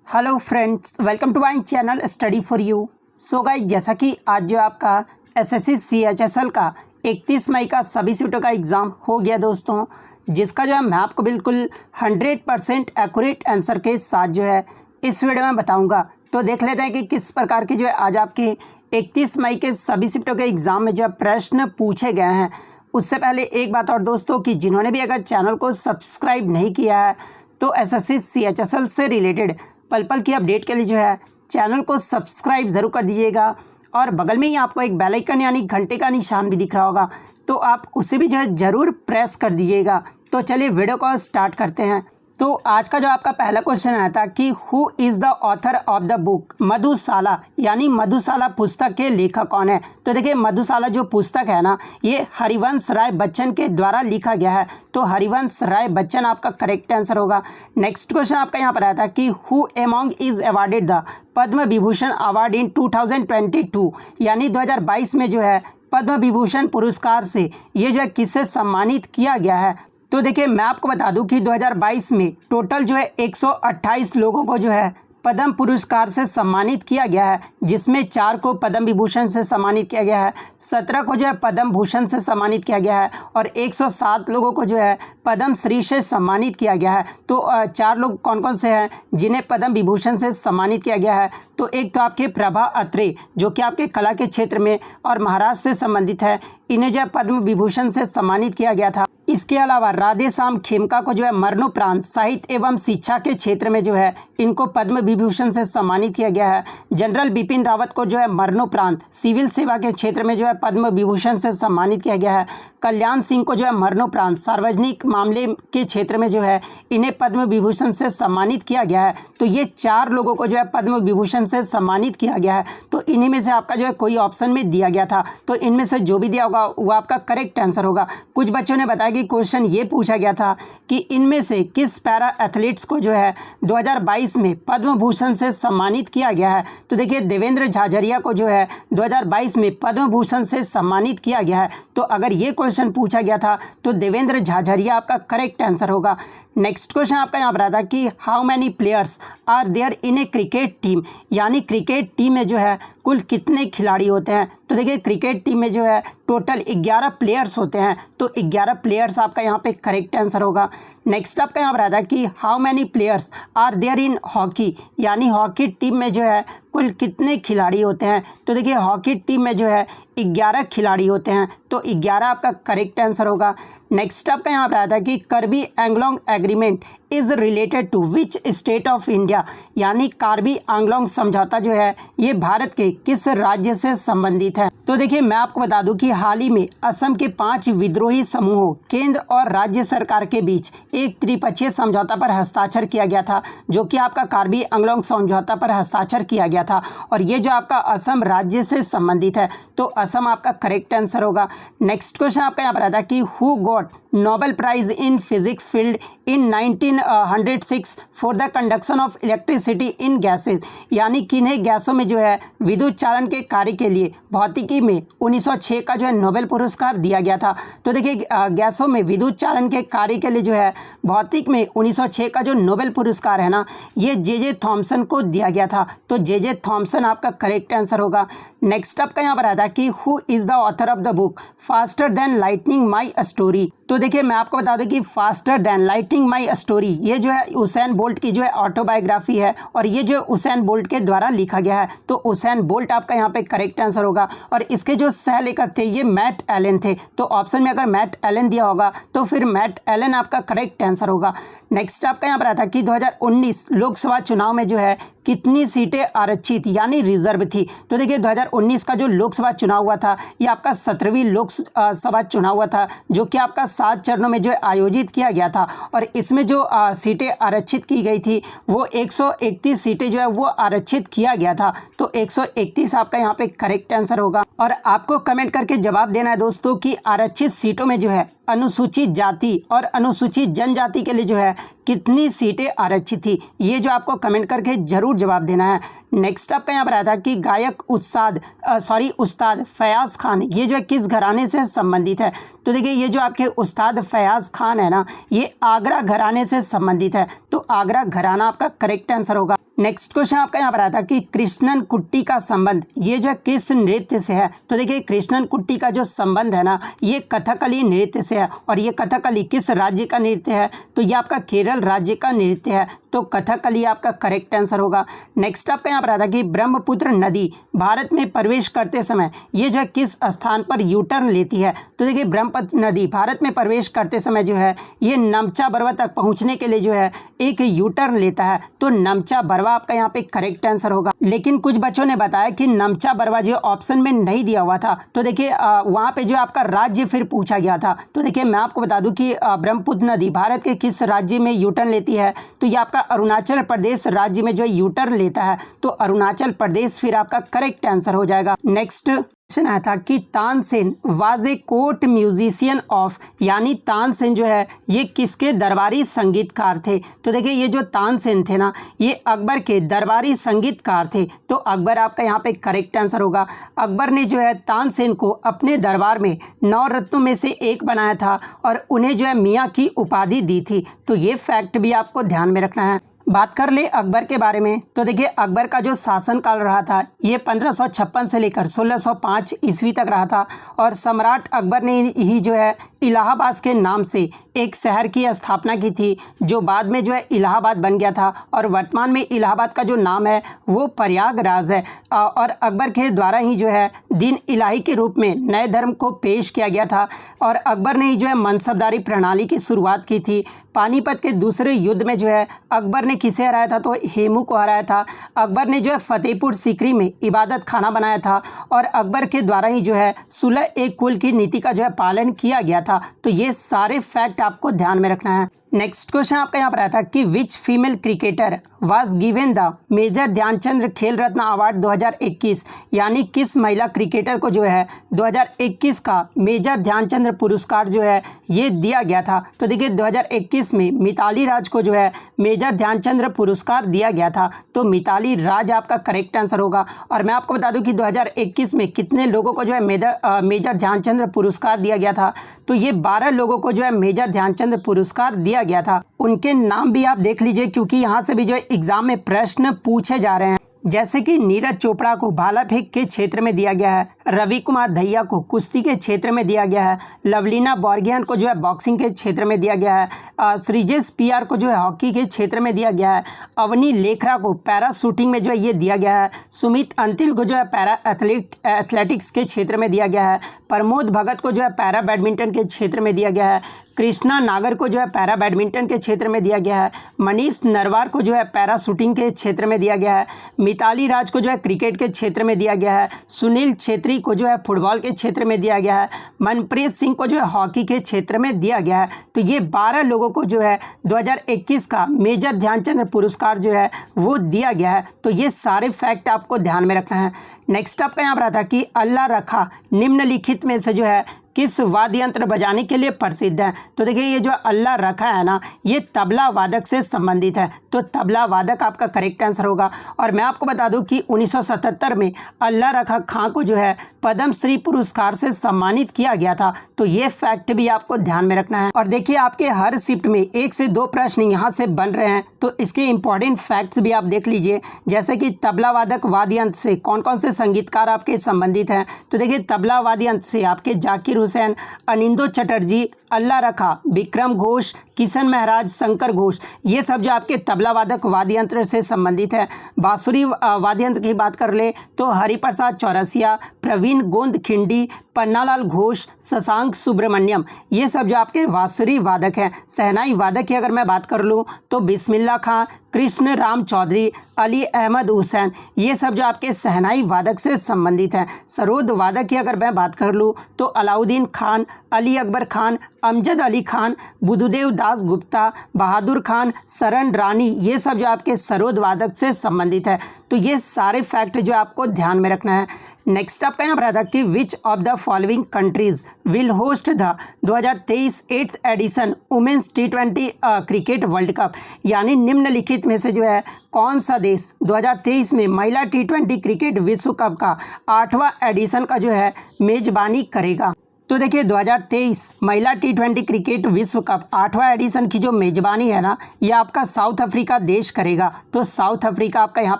Hello friends, welcome to my channel study for you. So guys, जैसा कि आज जो आपका एसएससी सीएचएसएल का 31 मई का सभी सीटों का एग्ज़ाम हो गया दोस्तों, जिसका जो है मैं आपको बिल्कुल 100% एक्यूरेट आंसर के साथ जो है इस वीडियो में बताऊंगा। तो देख लेते हैं कि किस प्रकार की जो है आज आपके 31 मई के सभी शिफ्टों के एग्ज़ाम में जो है प्रश्न पूछे गए हैं। उससे पहले एक बात और दोस्तों कि जिन्होंने भी अगर चैनल को सब्सक्राइब नहीं किया है तो एसएससी सीएचएसएल से रिलेटेड पल पल की अपडेट के लिए जो है चैनल को सब्सक्राइब ज़रूर कर दीजिएगा और बगल में ही आपको एक बेल आइकन यानी घंटे का निशान भी दिख रहा होगा, तो आप उसे भी जो है ज़रूर प्रेस कर दीजिएगा। तो चलिए वीडियो को स्टार्ट करते हैं। तो आज का जो आपका पहला क्वेश्चन आया था कि who is the author of the book Madhushala, यानी मधुशाला पुस्तक के लेखक कौन है। तो देखिए, मधुशाला जो पुस्तक है ना, ये हरिवंश राय बच्चन के द्वारा लिखा गया है। तो हरिवंश राय बच्चन आपका करेक्ट आंसर होगा। नेक्स्ट क्वेश्चन आपका यहाँ पर आया था कि who among is awarded the Padma Vibhushan award in 2022, यानी 2022 में जो है पद्म विभूषण पुरस्कार से ये जो है किससे सम्मानित किया गया है। तो देखिए, मैं आपको बता दूं कि 2022 में टोटल जो है 128 लोगों को जो है पद्म पुरस्कार से सम्मानित किया गया है, जिसमें 4 को पद्म विभूषण से सम्मानित किया गया है, 17 को जो है पद्म भूषण से सम्मानित किया गया है और 107 लोगों को जो है पद्म श्री से सम्मानित किया गया है। तो 4 लोग कौन कौन से हैं जिन्हें पद्म विभूषण से सम्मानित किया गया है। तो एक तो आपके प्रभा अत्रे, जो कि आपके कला के क्षेत्र में और महाराष्ट्र से संबंधित है, इन्हें जो है पद्म विभूषण से सम्मानित किया गया था। इसके अलावा राधे श्याम खेमका को जो है मरणोपरांत साहित्य एवं शिक्षा के क्षेत्र में जो है इनको पद्म विभूषण से सम्मानित किया गया है। जनरल बिपिन रावत को जो है मरणोपरांत सिविल सेवा के क्षेत्र में जो है पद्म विभूषण से सम्मानित किया गया है। कल्याण सिंह को जो है मरणोपरांत सार्वजनिक मामले के क्षेत्र में जो है इन्हें पद्म विभूषण से सम्मानित किया गया है। तो ये 4 लोगों को जो है पद्म विभूषण से सम्मानित किया गया है। तो इन्हीं में से आपका जो है कोई ऑप्शन में दिया गया था, तो इनमें से जो भी दिया होगा वो आपका करेक्ट आंसर होगा। कुछ बच्चों ने बताया कि क्वेश्चन ये पूछा गया था कि इनमें से किस पैरा एथलीट्स को जो है 2022 में पद्म भूषण से सम्मानित किया गया है। तो देखिए, देवेंद्र झाझरिया को जो है 2022 में पद्म भूषण से सम्मानित किया गया है। तो अगर ये क्वेश्चन पूछा गया था तो देवेंद्र झाझरिया आपका करेक्ट आंसर होगा। नेक्स्ट क्वेश्चन आपका यहाँ पर आता है कि how many players are there in a cricket team, यानी क्रिकेट टीम में जो है कुल कितने खिलाड़ी होते हैं। तो देखिए, क्रिकेट टीम में जो है टोटल 11 प्लेयर्स होते हैं। तो 11 प्लेयर्स आपका यहाँ पे करेक्ट आंसर होगा। नेक्स्ट आपका यहाँ पर आता है कि how many players are there in hockey, यानी हॉकी टीम में जो है कुल कितने खिलाड़ी होते हैं। तो देखिए, हॉकी टीम में जो है 11 खिलाड़ी होते हैं। तो 11 आपका करेक्ट आंसर होगा। नेक्स्ट आपका यहाँ पर आता है कि Karbi Anglong agreement is related to which state of India, यानी कार्बी आंगलोंग समझौता जो है ये भारत के किस राज्य से संबंधित है। तो देखिए, मैं आपको बता दूं कि हाल ही में असम के 5 विद्रोही समूहों, केंद्र और राज्य सरकार के बीच एक त्रिपक्षीय समझौता पर हस्ताक्षर किया गया था, जो कि आपका कार्बी आंगलोंग समझौता पर हस्ताक्षर किया गया था और ये जो आपका असम राज्य से संबंधित है। तो असम आपका करेक्ट आंसर होगा। नेक्स्ट क्वेश्चन आपका यहाँ पर आता है कि who got Nobel prize in physics field in 1906 for the conduction of electricity in gases, यानी किन्हें गैसों में जो है विद्युत चालन के कार्य के लिए भौतिकी में 1906 का जो है नोबेल पुरस्कार दिया गया था। तो देखिए, गैसों में विद्युत चालन के कार्य के लिए जो है भौतिक में 1906 का जो नोबेल पुरस्कार है ना, ये जे थॉमसन को दिया गया था। तो जे थॉमसन आपका करेक्ट आंसर होगा। नेक्स्ट आपका यहाँ पर आता है कि who is the author of the book faster than lightning my story. तो देखिए, मैं आपको बता दूं कि faster than lightning my story ये जो है उसेन बोल्ट की जो है ऑटोबायोग्राफी है और ये जो उसेन बोल्ट के द्वारा लिखा गया है। तो उसेन बोल्ट आपका यहाँ पे करेक्ट आंसर होगा और इसके जो सह लेखक थे ये मैट एलन थे। तो ऑप्शन में अगर मैट एलन दिया होगा तो फिर मैट एलन आपका करेक्ट आंसर होगा। नेक्स्ट आपका यहाँ पर आता है कि 2019 लोकसभा चुनाव में जो है कितनी सीटें आरक्षित यानी रिजर्व थी। तो देखिए, 2019 का जो लोकसभा चुनाव हुआ था ये आपका 17वीं लोकसभा चुनाव हुआ था, जो कि आपका 7 चरणों में जो है आयोजित किया गया था और इसमें जो सीटें आरक्षित की गई थी वो 131 सीटें जो है वो आरक्षित किया गया था। तो 131 आपका यहाँ पे करेक्ट आंसर होगा। और आपको कमेंट करके जवाब देना है दोस्तों कि आरक्षित सीटों में जो है अनुसूचित जाति और अनुसूचित जनजाति के लिए जो है कितनी सीटें आरक्षित थी, ये जो आपको कमेंट करके जरूर जवाब देना है। नेक्स्ट आपका यहाँ पर आया था कि गायक उस्ताद फयाज खान ये जो है किस घराने से संबंधित है। तो देखिए, ये जो आपके उस्ताद फयाज खान है ना, ये आगरा घराने से संबंधित है। तो आगरा घराना आपका करेक्ट आंसर होगा। नेक्स्ट क्वेश्चन आपका यहाँ पर आता है कि कृष्णन कुट्टी का संबंध ये जो किस नृत्य से है। तो देखिए कृष्णन कुट्टी का जो संबंध है ना ये कथकली नृत्य से है और ये कथकली किस राज्य का नृत्य है। तो ये आपका केरल राज्य का नृत्य है, तो कथकली आपका करेक्ट आंसर होगा। नेक्स्ट आपका यहाँ पर आता है कि ब्रह्मपुत्र नदी भारत में प्रवेश करते समय ये जो है किस स्थान पर यू टर्न लेती है। तो देखिए ब्रह्मपुत्र नदी भारत में प्रवेश करते समय जो है ये नमचा बरवा तक पहुँचने के लिए जो है एक यू टर्न लेता है, तो नमचा बरवा आपका यहाँ पे करेक्ट आंसर होगा। लेकिन कुछ बच्चों ने बताया कि नमचा बरवा जो ऑप्शन में नहीं दिया हुआ था, तो देखिए वहाँ पे जो आपका राज्य फिर पूछा गया था। तो देखिए मैं आपको बता दूं कि ब्रह्मपुत्र नदी भारत के किस राज्य में यू टर्न लेती है। तो ये आपका अरुणाचल प्रदेश राज्य में जो यू टर्न लेता है, तो अरुणाचल प्रदेश फिर आपका करेक्ट आंसर हो जाएगा। नेक्स्ट क्वेश्चन आया था कि Tansen was a court musician of, यानी तानसेन जो है ये किसके दरबारी संगीतकार थे। तो देखिए ये जो तानसेन थे ना ये अकबर के दरबारी संगीतकार थे, तो अकबर आपका यहाँ पे करेक्ट आंसर होगा। अकबर ने जो है तानसेन को अपने दरबार में 9 रत्नों में से एक बनाया था और उन्हें जो है मियाँ की उपाधि दी थी, तो ये फैक्ट भी आपको ध्यान में रखना है। बात कर ले अकबर के बारे में, तो देखिए अकबर का जो शासनकाल रहा था ये 1556 से लेकर 1605 ईस्वी तक रहा था और सम्राट अकबर ने ही जो है इलाहाबाद के नाम से एक शहर की स्थापना की थी, जो बाद में जो है इलाहाबाद बन गया था और वर्तमान में इलाहाबाद का जो नाम है वो प्रयागराज है। और अकबर के द्वारा ही जो है दीन इलाही के रूप में नए धर्म को पेश किया गया था और अकबर ने ही जो है मनसबदारी प्रणाली की शुरुआत की थी। पानीपत के दूसरे युद्ध में जो है अकबर ने किसे हराया था, तो हेमू को हराया था। अकबर ने जो है फतेहपुर सीकरी में इबादत खाना बनाया था और अकबर के द्वारा ही जो है सुलह एक कुल की नीति का जो है पालन किया गया था, तो ये सारे फैक्ट आपको ध्यान में रखना है। नेक्स्ट क्वेश्चन आपका यहाँ पर आया था कि which female cricketer was given the major Dhyanchand Khel Ratna award 2021, यानी किस महिला क्रिकेटर को जो है 2021 का मेजर ध्यानचंद्र पुरस्कार जो है ये दिया गया था। तो देखिए 2021 में मिताली राज को जो है मेजर ध्यानचंद्र पुरस्कार दिया गया था, तो मिताली राज आपका करेक्ट आंसर होगा। और मैं आपको बता दूं कि 2021 में कितने लोगों को जो है मेजर ध्यानचंद्र पुरस्कार दिया गया था, तो ये 12 लोगों को जो है मेजर ध्यानचंद्र पुरस्कार दिया गया था। उनके नाम भी आप देख लीजिए क्योंकि यहाँ से भी जो है एग्जाम में प्रश्न पूछे जा रहे हैं। जैसे कि नीरज चोपड़ा को भाला फेंक के क्षेत्र में दिया गया है, रवि कुमार दहिया को कुश्ती के क्षेत्र में दिया गया है, लवलीना बोर्गियान को जो है बॉक्सिंग के क्षेत्र में दिया गया है, श्रीजेश पीआर को जो है हॉकी के क्षेत्र में दिया गया है, अवनी लेखरा को पैरा शूटिंग में जो है ये दिया गया है, सुमित अंतिल को जो है पैरा एथलेटिक्स के क्षेत्र में दिया गया है, प्रमोद भगत को जो है पैरा बैडमिंटन के क्षेत्र में दिया गया है, कृष्णा नागर को जो है पैरा बैडमिंटन के क्षेत्र में दिया गया है, मनीष नरवार को जो है पैरा शूटिंग के क्षेत्र में दिया गया है, मिताली राज को जो है क्रिकेट के क्षेत्र में दिया गया है, सुनील छेत्री को जो है फुटबॉल के क्षेत्र में दिया गया है, मनप्रीत सिंह को जो है हॉकी के क्षेत्र में दिया गया है। तो ये 12 लोगों को जो है 2021 का मेजर ध्यानचंद्र पुरस्कार जो है वो दिया गया है, तो ये सारे फैक्ट आपको ध्यान में रखना है। नेक्स्ट आपका यहाँ पर आता कि अल्लाह रखा निम्नलिखित में से जो है किस वाद्य यंत्र बजाने के लिए प्रसिद्ध है। तो देखिए ये जो अल्लाह रखा है ना ये तबला वादक से संबंधित है, तो तबला वादक आपका करेक्ट आंसर होगा। और मैं आपको बता दूं कि 1977 में अल्लाह रखा खां को जो है पद्म श्री पुरस्कार से सम्मानित किया गया था, तो ये फैक्ट भी आपको ध्यान में रखना है। और देखिए आपके हर शिफ्ट में 1 से 2 प्रश्न यहाँ से बन रहे हैं, तो इसके इंपॉर्टेंट फैक्ट्स भी आप देख लीजिए। जैसे कि तबला वादक वाद्य यंत्र से कौन कौन से संगीतकार आपके संबंधित हैं। तो देखिए तबला वाद्य यंत्र से आपके जाकिर हुसैन, अनिंदो चटर्जी, अल्लाह रखा, विक्रम घोष, किशन महाराज, शंकर घोष, ये सब जो आपके तबला वादक वाद्य यंत्र से संबंधित है। बांसुरी वाद्य यंत्र की बात कर ले तो हरिप्रसाद चौरसिया, प्रवीण गोंद खिंडी, पन्नालाल घोष, शशांक सुब्रमण्यम, ये सब जो आपके बांसुरी वादक हैं। शहनाई वादक की अगर मैं बात कर लूँ तो बिस्मिल्ला खां, कृष्ण राम चौधरी, अली अहमद हुसैन, ये सब जो आपके शहनाई वादक से संबंधित हैं। सरोद वादक की अगर मैं बात कर लूँ तो अलाउद्दीन खान, अली अकबर खान, अमजद अली खान, बुद्धदेव दास गुप्ता, बहादुर खान, शरण रानी, ये सब जो आपके सरोद वादक से संबंधित है। तो ये सारे फैक्ट जो आपको ध्यान में रखना है। नेक्स्ट आपका यहाँ पर आता कि which of the following countries will host the 2023 8th edition women's T20 cricket world cup, यानी निम्नलिखित में से जो है कौन सा देश 2023 में महिला T20 क्रिकेट विश्व कप का 8वां एडिशन का जो है मेजबानी करेगा। तो देखिए 2023 महिला T20 क्रिकेट विश्व कप 8वां एडिशन की जो मेजबानी है ना, ये आपका साउथ अफ्रीका देश करेगा। तो साउथ अफ्रीका आपका यहाँ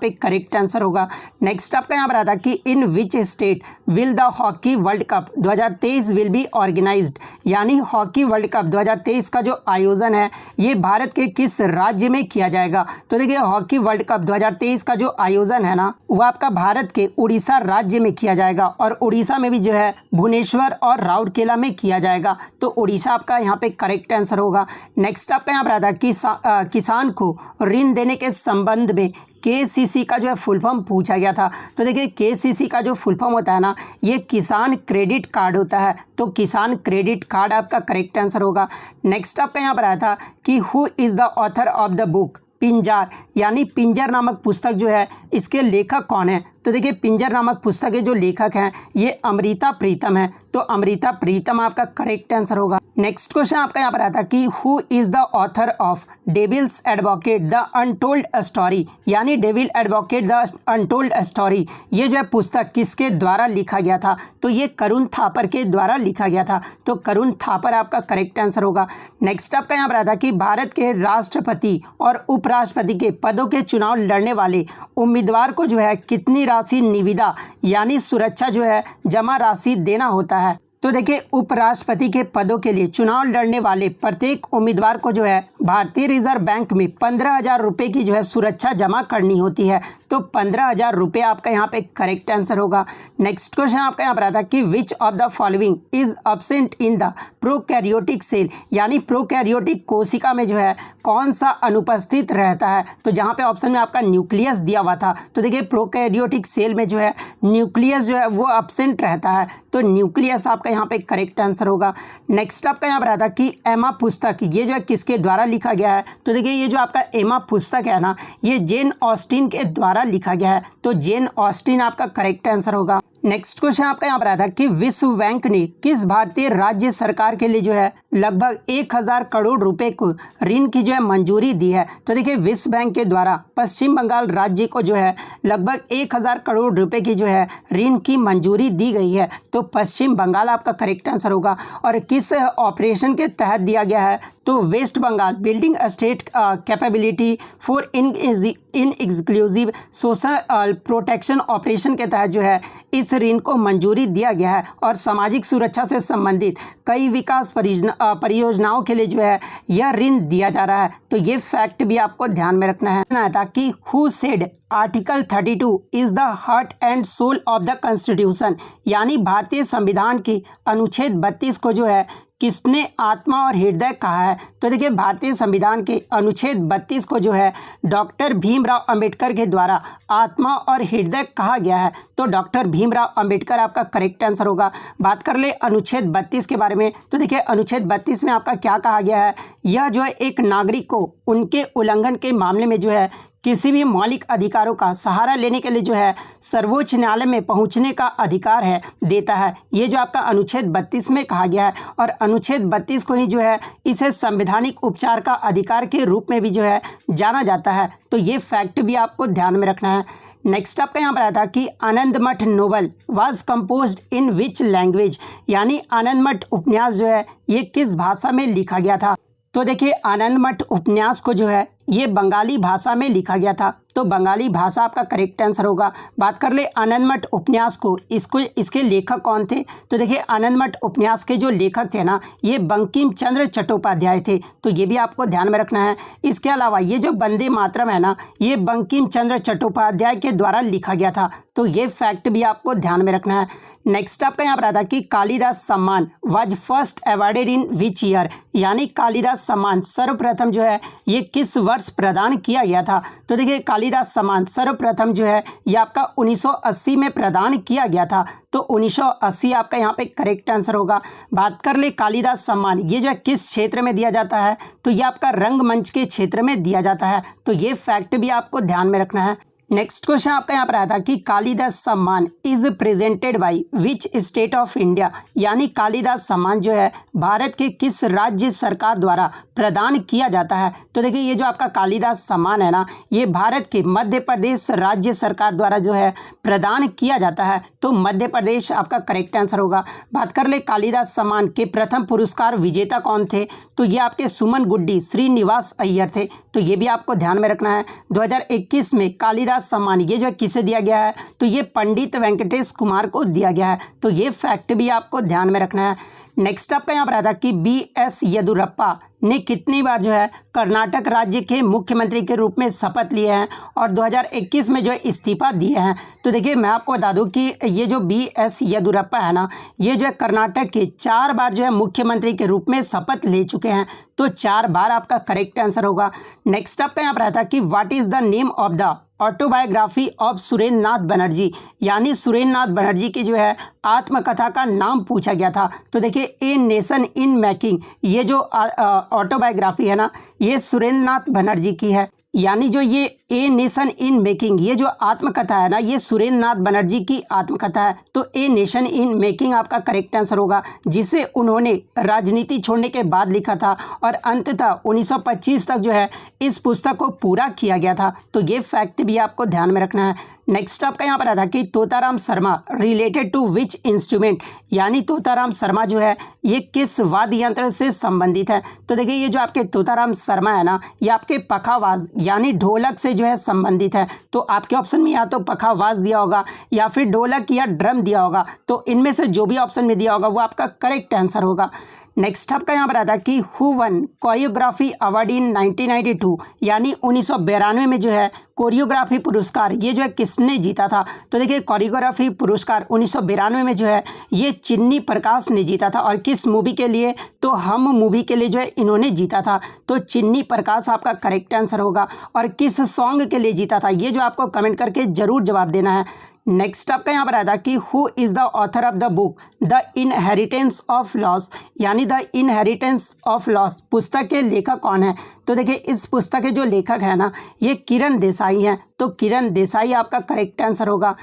पे करेक्ट आंसर होगा। नेक्स्ट आपका यहाँ पर आता है कि in which state will the hockey world cup 2023 will be organised, यानी हॉकी वर्ल्ड कप 2023 का जो आयोजन है ये भारत के किस राज्य में किया जाएगा। तो देखिए हॉकी वर्ल्ड कप 2023 का जो आयोजन है ना, वो आपका भारत के उड़ीसा राज्य में किया जाएगा, और उड़ीसा में भी जो है भुवनेश्वर और राउरकेला में किया जाएगा। तो उड़ीसा आपका यहाँ पे करेक्ट आंसर होगा। नेक्स्ट आपका यहाँ पर आता है कि किसान को ऋण देने के संबंध में KCC का जो है फुल फॉर्म पूछा गया था। तो देखिए KCC का जो फुल फॉर्म होता है ना, ये किसान क्रेडिट कार्ड होता है। तो किसान क्रेडिट कार्ड आपका करेक्ट आंसर होगा। नेक्स्ट आपका यहाँ पर आया था कि who is the author of the book Pinjar, यानी पिंजर नामक पुस्तक जो है इसके लेखक कौन है। तो देखिए पिंजर नामक पुस्तक के जो लेखक हैं ये अमृता प्रीतम है। तो अमृता प्रीतम आपका करेक्ट आंसर होगा। नेक्स्ट क्वेश्चन आपका यहाँ पर आता है कि who is the author of devil's advocate the untold story, यानी devil advocate the untold story, ये जो है पुस्तक किसके द्वारा लिखा गया था। तो ये करुण थापर के द्वारा लिखा गया था। तो करुण थापर आपका करेक्ट आंसर होगा। नेक्स्ट आपका यहाँ पर आता है कि भारत के राष्ट्रपति और उपराष्ट्रपति के पदों के चुनाव लड़ने वाले उम्मीदवार को जो है कितनी राशि निविदा यानी सुरक्षा जो है जमा राशि देना होता है। तो देखिए उपराष्ट्रपति के पदों के लिए चुनाव लड़ने वाले प्रत्येक उम्मीदवार को जो है भारतीय रिजर्व बैंक में 15,000 रुपये की जो है सुरक्षा जमा करनी होती है। तो 15,000 रुपये आपका यहाँ पे करेक्ट आंसर होगा। नेक्स्ट क्वेश्चन आपका यहाँ पर आता है कि which of the following is absent in the prokaryotic cell, यानी प्रोकैरियोटिक कोशिका में जो है कौन सा अनुपस्थित रहता है। तो जहाँ पे ऑप्शन में आपका न्यूक्लियस दिया हुआ था, तो देखिए प्रोकैरियोटिक सेल में जो है न्यूक्लियस जो है वो एब्सेंट रहता है। तो न्यूक्लियस आपका यहाँ पे करेक्ट आंसर होगा। नेक्स्ट आपका यहाँ पर आता है कि एमा पुस्तक ये जो है किसके द्वारा लिखा गया है। तो देखिए ये जो आपका एमा पुस्तक है ना, ये जेन ऑस्टिन के द्वारा लिखा गया है। तो जेन ऑस्टिन आपका करेक्ट आंसर होगा। नेक्स्ट क्वेश्चन आपका यहाँ पर आता है कि विश्व बैंक ने किस भारतीय राज्य सरकार के लिए जो है लगभग 1,000 करोड़ रुपए को ऋण की जो है मंजूरी दी है। तो देखिए विश्व बैंक के द्वारा पश्चिम बंगाल राज्य को जो है लगभग 1,000 करोड़ रुपए की जो है ऋण की मंजूरी दी गई है। तो पश्चिम बंगाल आपका करेक्ट आंसर होगा। और किस ऑपरेशन के तहत दिया गया है। तो West Bengal building state capability for in exclusive social protection operation के तहत जो है इस ऋण को मंजूरी दिया गया है। और सामाजिक सुरक्षा से संबंधित कई विकास परियोजनाओं के लिए जो है यह ऋण दिया जा रहा है। तो ये फैक्ट भी आपको ध्यान में रखना है ताकि who said article 32 is the heart and soul of the constitution, यानी भारतीय संविधान की अनुच्छेद 32 को जो है किसने आत्मा और हृदय कहा है। तो देखिए भारतीय संविधान के अनुच्छेद 32 को जो है डॉक्टर भीमराव अंबेडकर के द्वारा आत्मा और हृदय कहा गया है। तो डॉक्टर भीमराव अंबेडकर आपका करेक्ट आंसर होगा। बात कर ले अनुच्छेद 32 के बारे में। तो देखिए अनुच्छेद 32 में आपका क्या कहा गया है, यह जो है एक नागरिक को उनके उल्लंघन के मामले में जो है किसी भी मौलिक अधिकारों का सहारा लेने के लिए जो है सर्वोच्च न्यायालय में पहुंचने का अधिकार है देता है। ये जो आपका अनुच्छेद 32 में कहा गया है। और अनुच्छेद 32 को ही जो है इसे संवैधानिक उपचार का अधिकार के रूप में भी जो है जाना जाता है। तो ये फैक्ट भी आपको ध्यान में रखना है। नेक्स्ट आपका यहाँ पर आया था कि Anandamath novel was composed in which language, यानी आनंदमठ उपन्यास जो है ये किस भाषा में लिखा गया था। तो देखिए आनंदमठ उपन्यास को जो है ये बंगाली भाषा में लिखा गया था। तो बंगाली भाषा आपका करेक्ट आंसर होगा। बात कर ले आनंदमठ उपन्यास को इसके लेखक कौन थे। तो देखिए आनंदमठ उपन्यास के जो लेखक थे ना, ये बंकिम चंद्र चट्टोपाध्याय थे। तो ये भी आपको ध्यान में रखना है। इसके अलावा ये जो वंदे मातरम है ना, ये बंकिम चंद्र चट्टोपाध्याय के द्वारा लिखा गया था। तो ये फैक्ट भी आपको ध्यान में रखना है। नेक्स्ट आपका यहाँ पर आता है कि कालिदास सम्मान was first awarded in which year, यानी कालिदास सम्मान सर्वप्रथम जो है ये किस वर्ष प्रदान किया गया था। तो देखिए कालिदास सम्मान सर्वप्रथम जो है ये आपका 1980 में प्रदान किया गया था। तो 1980 आपका यहाँ पे करेक्ट आंसर होगा। बात कर ले कालिदास सम्मान ये जो है किस क्षेत्र में दिया जाता है। तो ये आपका रंगमंच के क्षेत्र में दिया जाता है। तो ये फैक्ट भी आपको ध्यान में रखना है। नेक्स्ट क्वेश्चन आपका यहाँ पर आया था कि कालिदास सम्मान is presented by which state of India, यानी कालिदास सम्मान जो है भारत के किस राज्य सरकार द्वारा प्रदान किया जाता है? तो देखिए ये जो आपका कालिदास सम्मान है ना, ये भारत के मध्य प्रदेश राज्य सरकार द्वारा जो है प्रदान किया जाता है। तो मध्य प्रदेश आपका करेक्ट आंसर होगा। बात कर ले कालिदास सम्मान के प्रथम पुरस्कार विजेता कौन थे? तो ये आपके सुमन गुड्डी श्रीनिवास अय्यर थे। तो ये भी आपको ध्यान में रखना है। 2021 में कालिदास सम्मान ये जो है किसे दिया गया है? तो ये पंडित वेंकटेश कुमार को दिया गया है। तो ये फैक्ट भी आपको ध्यान में रखना है। नेक्स्ट आपका यहाँ पर आता है कि BS येदियुरप्पा ने कितनी बार जो है कर्नाटक राज्य के मुख्यमंत्री के रूप में शपथ लिए हैं और 2021 में जो है इस्तीफा दिए हैं? तो देखिए मैं आपको बता दूं कि ये जो BS येदियुरप्पा है ना, ये जो है कर्नाटक के 4 बार जो है मुख्यमंत्री के रूप में शपथ ले चुके हैं। तो 4 बार आपका करेक्ट आंसर होगा। नेक्स्ट आपका यहाँ पर आता है कि what is the name of the autobiography of Surendra Nath Banerjee, यानी सुरेंद्र नाथ बनर्जी की जो है आत्मकथा का नाम पूछा गया था। तो देखिए ए नेशन इन मेकिंग, ये जो ऑटोबायोग्राफी है ना, ये सुरेंद्र नाथ बनर्जी की है। यानी जो ये ए नेशन इन मेकिंग, ये जो आत्मकथा है ना, ये सुरेंद्र नाथ बनर्जी की आत्मकथा है। तो ए नेशन इन मेकिंग आपका करेक्ट आंसर होगा, जिसे उन्होंने राजनीति छोड़ने के बाद लिखा था और अंततः 1925 तक जो है इस पुस्तक को पूरा किया गया था। तो ये फैक्ट भी आपको ध्यान में रखना है। नेक्स्ट आपका यहाँ पर आता है कि Totaram Sharma related to which instrument, यानी तोताराम शर्मा जो है ये किस वाद्य यंत्र से संबंधित है? तो देखिए ये जो आपके तोताराम शर्मा है ना, ये आपके पखावाज यानी ढोलक से जो है संबंधित है। तो आपके ऑप्शन में या तो पखावाज दिया होगा या फिर ढोलक या ड्रम दिया होगा। तो इनमें से जो भी ऑप्शन में दिया होगा वो आपका करेक्ट आंसर होगा। नेक्स्ट आपका यहाँ पर आता है कि who one choreography award in 1992, यानी 1992 में जो है कोरियोग्राफी पुरस्कार ये जो है किसने जीता था? तो देखिए कोरियोग्राफी पुरस्कार 1992 में जो है ये चिन्नी प्रकाश ने जीता था। और किस मूवी के लिए? तो हम मूवी के लिए जो है इन्होंने जीता था। तो चिन्नी प्रकाश आपका करेक्ट आंसर होगा। और किस सॉन्ग के लिए जीता था ये जो आपको कमेंट करके ज़रूर जवाब देना है। नेक्स्ट आपका यहाँ पर आता है कि who is the author of the book the inheritance of loss, यानी द इनहेरिटेंस ऑफ लॉस पुस्तक के लेखक कौन है? तो देखिए इस पुस्तक के जो लेखक है ना, ये किरण देसाई हैं। तो किरण देसाई आपका करेक्ट आंसर होगा।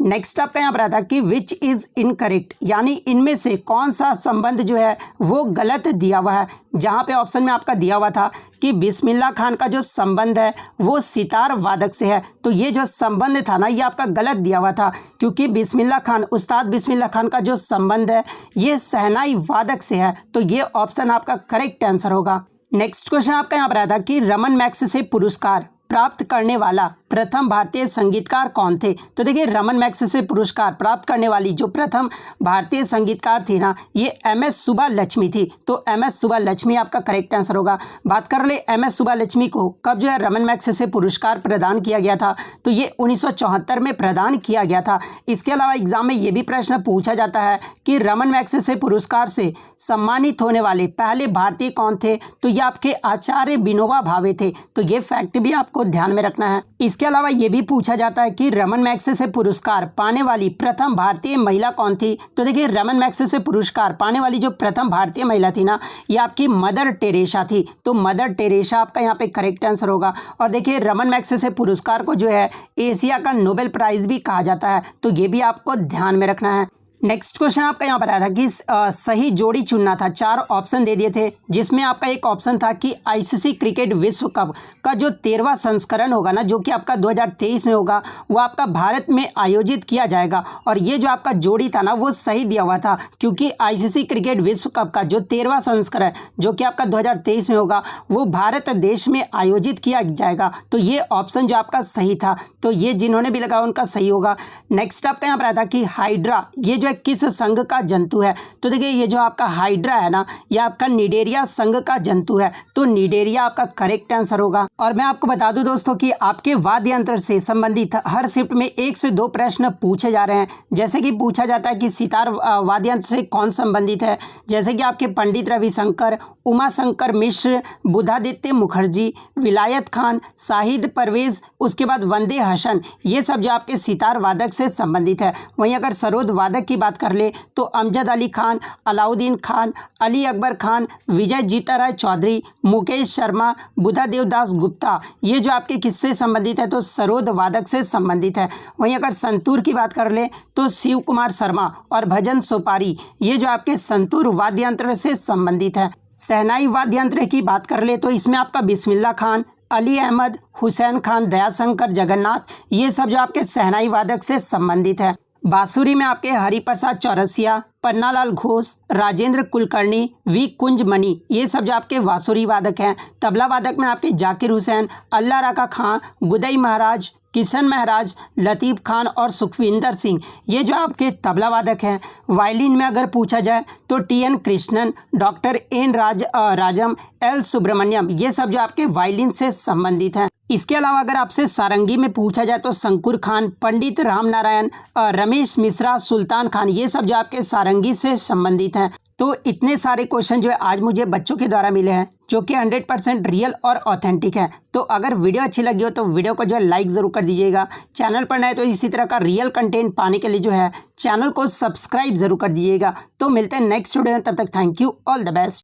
नेक्स्ट आपका यहाँ पर आता है कि विच इज़ इनकरेक्ट, यानी इनमें से कौन सा संबंध जो है वो गलत दिया हुआ है? जहाँ पे ऑप्शन में आपका दिया हुआ था कि बिस्मिल्लाह खान का जो संबंध है वो सितार वादक से है। तो ये जो संबंध था ना, ये आपका गलत दिया हुआ था, क्योंकि बिस्मिल्लाह खान, उस्ताद बिस्मिल्लाह खान का जो संबंध है ये शहनाई वादक से है। तो ये ऑप्शन आपका करेक्ट आंसर होगा। नेक्स्ट क्वेश्चन आपका यहाँ पर आता है कि रमन मैग्सेसे पुरस्कार प्राप्त करने वाला प्रथम भारतीय संगीतकार कौन थे? तो देखिए रमन मैग्सेसे पुरस्कार प्राप्त करने वाली जो प्रथम भारतीय संगीतकार थी ना, ये MS सुब्बालक्ष्मी थी। तो MS सुब्बालक्ष्मी आपका करेक्ट आंसर होगा। बात कर ले MS सुब्बालक्ष्मी को कब जो है रमन मैग्सेसे पुरस्कार प्रदान किया गया था? तो ये 1974 में प्रदान किया गया था। इसके अलावा एग्जाम में ये भी प्रश्न पूछा जाता है कि रमन मैग्सेसे पुरस्कार से सम्मानित होने वाले पहले भारतीय कौन थे? तो ये आपके आचार्य विनोबा भावे थे। तो ये फैक्ट भी आपको ध्यान में रखना है। इसके अलावा ये भी पूछा जाता है कि रमन मैग्सेसे पुरस्कार पाने वाली प्रथम भारतीय महिला कौन थी? तो देखिए रमन मैग्सेसे पुरस्कार पाने वाली जो प्रथम भारतीय महिला थी ना, ये आपकी मदर टेरेसा थी। तो मदर टेरेसा आपका यहाँ पे करेक्ट आंसर होगा। और देखिए रमन मैग्सेसे पुरस्कार को जो है एशिया का नोबेल प्राइज भी कहा जाता है। तो ये भी आपको ध्यान में रखना है। नेक्स्ट क्वेश्चन आपका यहाँ पर आया था कि सही जोड़ी चुनना था। 4 ऑप्शन दे दिए थे, जिसमें आपका एक ऑप्शन था कि ICC क्रिकेट विश्व कप का जो 13वां संस्करण होगा ना, जो कि आपका 2023 में होगा, वो आपका भारत में आयोजित किया जाएगा। और ये जो आपका जोड़ी था ना, वो सही दिया हुआ था, क्योंकि ICC क्रिकेट विश्व कप का जो 13वां संस्करण जो कि आपका 2023 में होगा, वो भारत देश में आयोजित किया जाएगा। तो ये ऑप्शन जो आपका सही था, तो ये जिन्होंने भी लगाया उनका सही होगा। नेक्स्ट आपका यहाँ पर आया था कि हाइड्रा ये जो किस संघ का जंतु है? तो देखिए ये जो आपका हाइड्रा है ना, ये आपका निडेरिया संघ का जंतु है। तो निडेरिया आपका करेक्ट आंसर होगा। और मैं आपको बता दूं दोस्तों कि आपके वाद्य यंत्र से संबंधित हर शिफ्ट में 1 से 2 प्रश्न पूछे जा रहे हैं। जैसे कि पूछा जाता है कि सितार वाद्य यंत्र से कौन संबंधित है, जैसे कि आपके पंडित रविशंकर, उमाशंकर मिश्र, बुधादित्य मुखर्जी, विलायत खान, शाहिद परवेज, उसके बाद वंदे हसन, ये सब जो आपके सितार वादक से संबंधित है। वहीं अगर सरोद वादक की बात कर ले तो अमजद अली खान, अलाउद्दीन खान, अली अकबर खान, विजय जीताराय चौधरी, मुकेश शर्मा, बुधादेव दास गुप्ता, ये जो आपके किससे संबंधित है? तो सरोद वादक से संबंधित है। वहीं अगर संतूर की बात कर ले तो शिव कुमार शर्मा और भजन सोपारी, ये जो आपके संतूर वाद्य यंत्र से संबंधित है। शहनाई वाद्य यंत्र की बात कर ले तो इसमें आपका बिस्मिल्लाह खान, अली अहमद, हुसैन खान, दयाशंकर, जगन्नाथ, ये सब जो आपके शहनाई वादक से संबंधित है। बांसुरी में आपके हरिप्रसाद चौरसिया, पन्नालाल घोष, राजेंद्र कुलकर्णी, वी कुंज मणि, ये सब जो आपके बांसुरी वादक हैं। तबला वादक में आपके जाकिर हुसैन, अल्लाह रका खां, गुदई महाराज, किशन महाराज, लतीफ़ खान और सुखविंदर सिंह, ये जो आपके तबला वादक हैं। वायलिन में अगर पूछा जाए तो T N. Krishnan, doctor N Rajam, L Subramaniam, ये सब जो आपके वायलिन से संबंधित हैं। इसके अलावा अगर आपसे सारंगी में पूछा जाए तो शंकुर खान, पंडित राम नारायण, रमेश मिश्रा, सुल्तान खान, ये सब जो आपके सारंगी से संबंधित हैं। तो इतने सारे क्वेश्चन जो है आज मुझे बच्चों के द्वारा मिले हैं जो कि 100% रियल और ऑथेंटिक है। तो अगर वीडियो अच्छी लगी हो तो वीडियो को जो है लाइक ज़रूर कर दीजिएगा। चैनल पर नए तो इसी तरह का रियल कंटेंट पाने के लिए जो है चैनल को सब्सक्राइब ज़रूर कर दीजिएगा। तो मिलते हैं नेक्स्ट वीडियो में, तब तक thank you, all the best.